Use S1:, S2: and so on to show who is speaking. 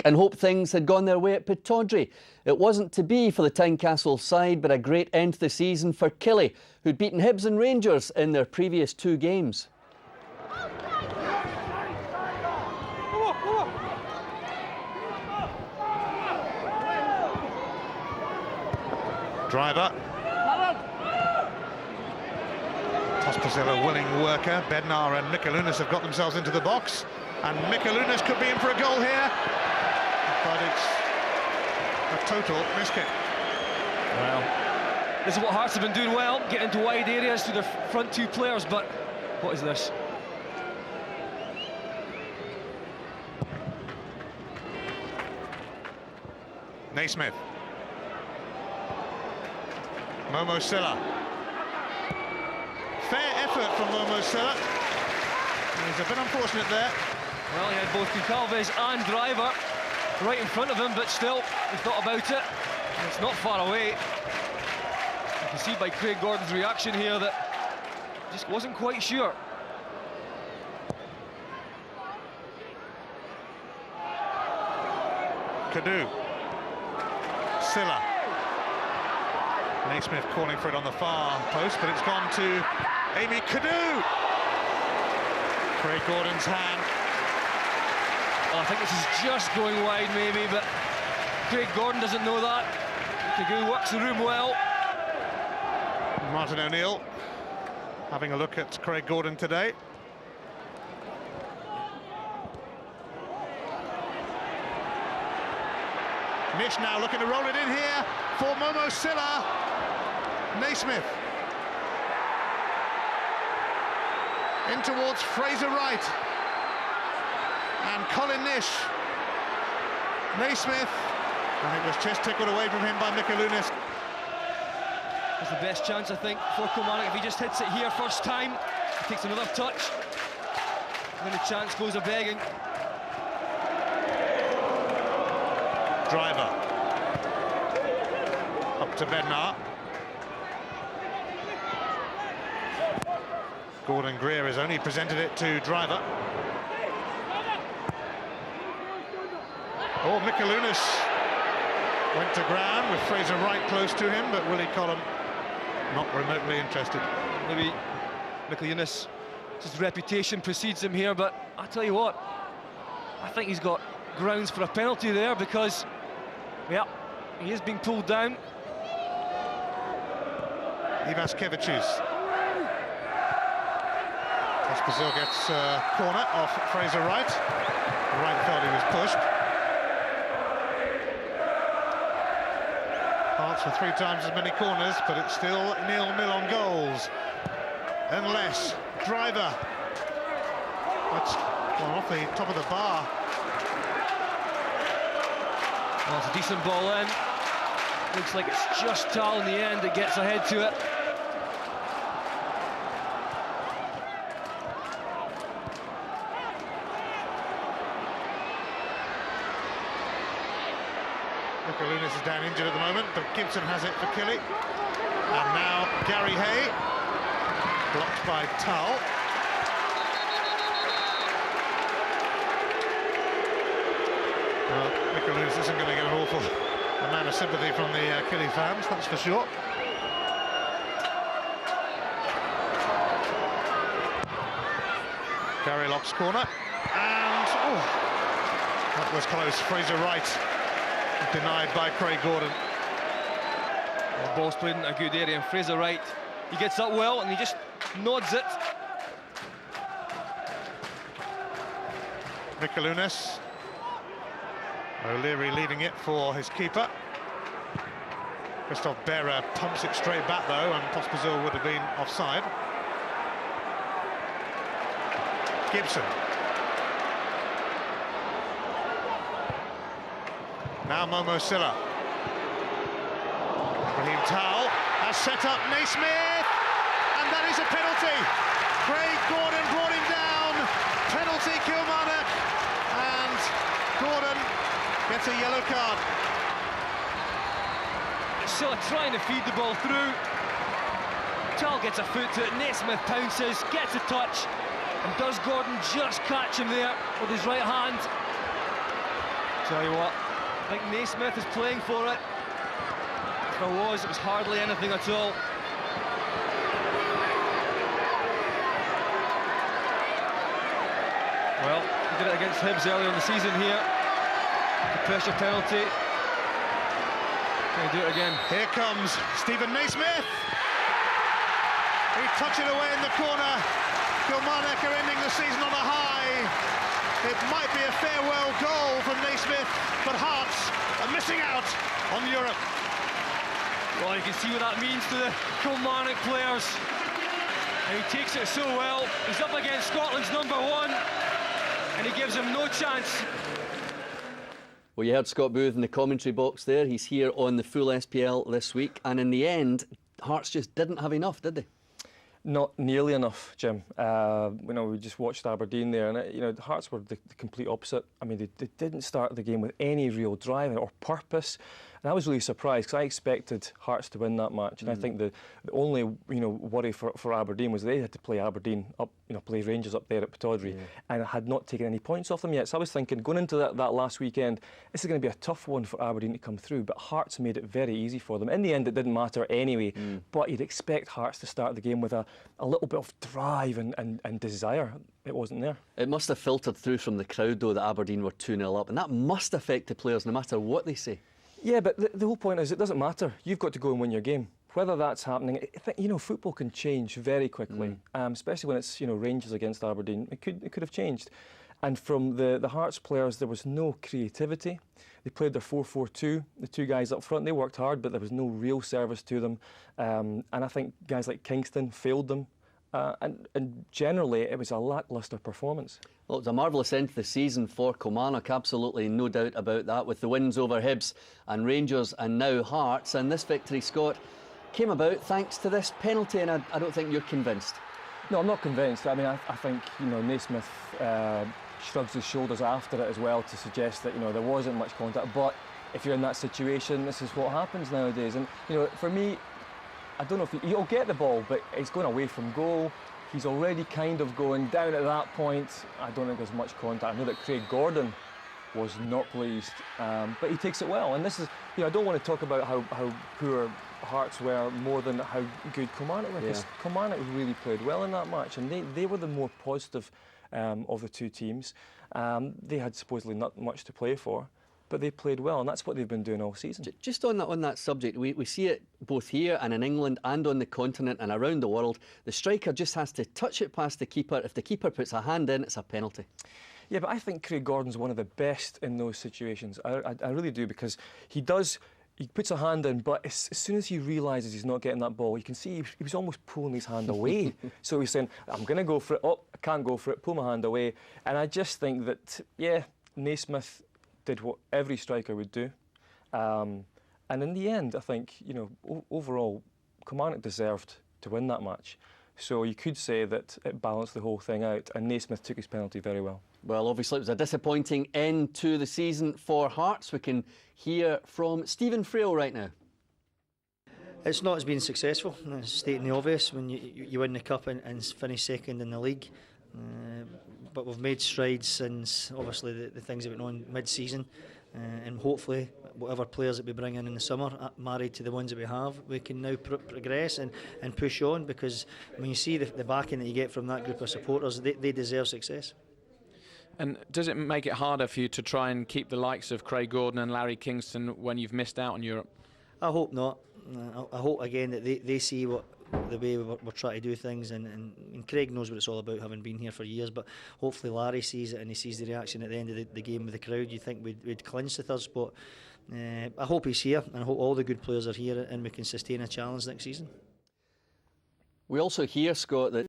S1: and hoped things had gone their way at Pittodrie. It wasn't to be for the Tynecastle side, but a great end to the season for Killie, who'd beaten Hibs and Rangers in their previous 2 games.
S2: Driver. Pospisil a willing worker. Bednar and Mikalunas have got themselves into the box. And Mikalunas could be in for a goal here. But it's a total miskick.
S3: Well, this is what Hearts have been doing well, getting into wide areas through their front 2 players, but what is this?
S2: Naismith. Momo Silla. Fair effort from Momo Silla. He's a bit unfortunate there.
S3: Well, he had both Goncalves and Driver right in front of him, but still, he thought about it. And it's not far away. You can see by Craig Gordon's reaction here that he just wasn't quite sure.
S2: Kadu. Silla. Naismith calling for it on the far post, but it's gone to Amy Kadu. Craig Gordon's hand.
S3: Well, I think this is just going wide maybe, but Craig Gordon doesn't know that. Kadu works the room well.
S2: Martin O'Neill having a look at Craig Gordon today. Nish now looking to roll it in here for Momo Silla. Naismith. In towards Fraser Wright. And Colin Nish. Naismith. And it was just tickled away from him by Mikalunas.
S3: That's the best chance, I think, for Kilmarnock. If he just hits it here first time, he takes another touch, then the chance goes a-begging.
S2: Driver. Up to Bednar. Gordon Greer has only presented it to Driver. Oh, Mikalunas went to ground with Fraser Wright close to him, but Willie Collum not remotely interested.
S3: Maybe Mikalunas, his reputation precedes him here, but I tell you what, I think he's got grounds for a penalty there because, yeah, he is being pulled down.
S2: Ivaskevicius. Pospisil gets a corner off Fraser Wright. Wright felt he was pushed. Hearts for 3 times as many corners, but it's still 0-0 on goals. Unless Driver. That's gone off the top of the bar.
S3: Well, it's a decent ball in. Looks like it's just Tal in the end that gets ahead to it.
S2: Mikalunas is down injured at the moment, but Gibson has it for Killie. And now Gary Hay, blocked by Tal. Well, Mikalunas isn't going to get an awful amount of sympathy from the Killie fans, that's for sure. Gary Locke's corner, and that was close. Fraser Wright denied by Craig Gordon.
S3: Well, ball's played in a good area, and Fraser Wright, he gets up well and he just nods it.
S2: Mikalunas. O'Leary leaving it for his keeper. Christoph Berra pumps it straight back though, and Pospisil would have been offside. Gibson. Now Momo Silla. Raheem Tal has set up Naismith, and that is a penalty. Craig Gordon brought him down. Penalty Kilmarnock, and Gordon gets a yellow card.
S3: Silla trying to feed the ball through. Tal gets a foot to it. Naismith pounces, gets a touch, and does Gordon just catch him there with his right hand? Tell you what, I think Naismith is playing for it. If there was, it was hardly anything at all. Well, he did it against Hibs earlier in the season here. The pressure penalty. Can he do it again?
S2: Here comes Stephen Naismith. He tucks it away in the corner. Kilmarnock are ending the season on a high. It might be a farewell goal from Naismith, but Hearts are missing out on Europe.
S3: Well, you can see what that means to the Kilmarnock players. And he takes it so well. He's up against Scotland's #1, and he gives him no chance.
S1: Well, you heard Scott Booth in the commentary box there. He's here on the full SPL this week, and in the end, Hearts just didn't have enough, did they?
S4: Not nearly enough, Jim. We just watched Aberdeen there, and Hearts were the complete opposite. I mean, they didn't start the game with any real drive or purpose, and I was really surprised because I expected Hearts to win that match. And I think the only worry for Aberdeen was they had to play Aberdeen up, play Rangers up there at Pittodrie, and had not taken any points off them yet. So I was thinking, going into that last weekend, this is going to be a tough one for Aberdeen to come through. But Hearts made it very easy for them. In the end, it didn't matter anyway. But you'd expect Hearts to start the game with a little bit of drive and desire. It wasn't there. It
S1: must have filtered through from the crowd, though, that Aberdeen were 2-0 up, and that must affect the players no matter what they say.
S4: Yeah, but the whole point is it doesn't matter. You've got to go and win your game. Whether that's happening, football can change very quickly, especially when it's Rangers against Aberdeen. It could have changed. And from the Hearts players, there was no creativity. They played their 4-4-2. The two guys up front, they worked hard, but there was no real service to them. And I think guys like Kingston failed them. And generally, it was a lacklustre performance.
S1: Well, it was a marvellous end to the season for Kilmarnock, absolutely no doubt about that, with the wins over Hibs and Rangers and now Hearts. And this victory, Scott, came about thanks to this penalty, and I don't think you're convinced.
S4: No, I'm not convinced. I mean, I think Naismith shrugs his shoulders after it as well to suggest that there wasn't much contact. But if you're in that situation, this is what happens nowadays. And for me, I don't know if he'll get the ball, but it's going away from goal. He's already kind of going down at that point. I don't think there's much contact. I know that Craig Gordon was not pleased, but he takes it well. And this is, I don't want to talk about how poor Hearts were more than how good Kilmarnock were, because Kilmarnock really played well in that match, and they were the more positive of the two teams. They had supposedly not much to play for, but they played well, and that's what they've been doing all season.
S1: Just on that subject, we see it both here and in England and on the continent and around the world. The striker just has to touch it past the keeper. If the keeper puts a hand in, it's a penalty.
S4: Yeah, but I think Craig Gordon's one of the best in those situations. I really do, because he puts a hand in, but as soon as he realises he's not getting that ball, you can see he was almost pulling his hand away. So he's saying, I'm going to go for it. Oh, I can't go for it. Pull my hand away. And I just think that, Naismith did what every striker would do. And in the end, I think, overall, Kilmarnock deserved to win that match. So you could say that it balanced the whole thing out, and Naismith took his penalty very well.
S1: Well, obviously it was a disappointing end to the season for Hearts. We can hear from Stephen Frail right now.
S5: It's not as been successful, stating the obvious, when you win the cup and finish second in the league. But we've made strides since, obviously, the things that went on mid-season. And hopefully, whatever players that we bring in the summer, married to the ones that we have, we can now progress and push on, because when you see the backing that you get from that group of supporters, they deserve success.
S6: And does it make it harder for you to try and keep the likes of Craig Gordon and Larry Kingston when you've missed out on Europe?
S5: I hope not. I hope, again, that they see the way we're trying to do things, and Craig knows what it's all about, having been here for years, but hopefully Larry sees it and he sees the reaction at the end of the game with the crowd. You think we'd clinch the third spot. I hope he's here, and I hope all the good players are here and we can sustain a challenge next season.
S1: We also hear, Scott, that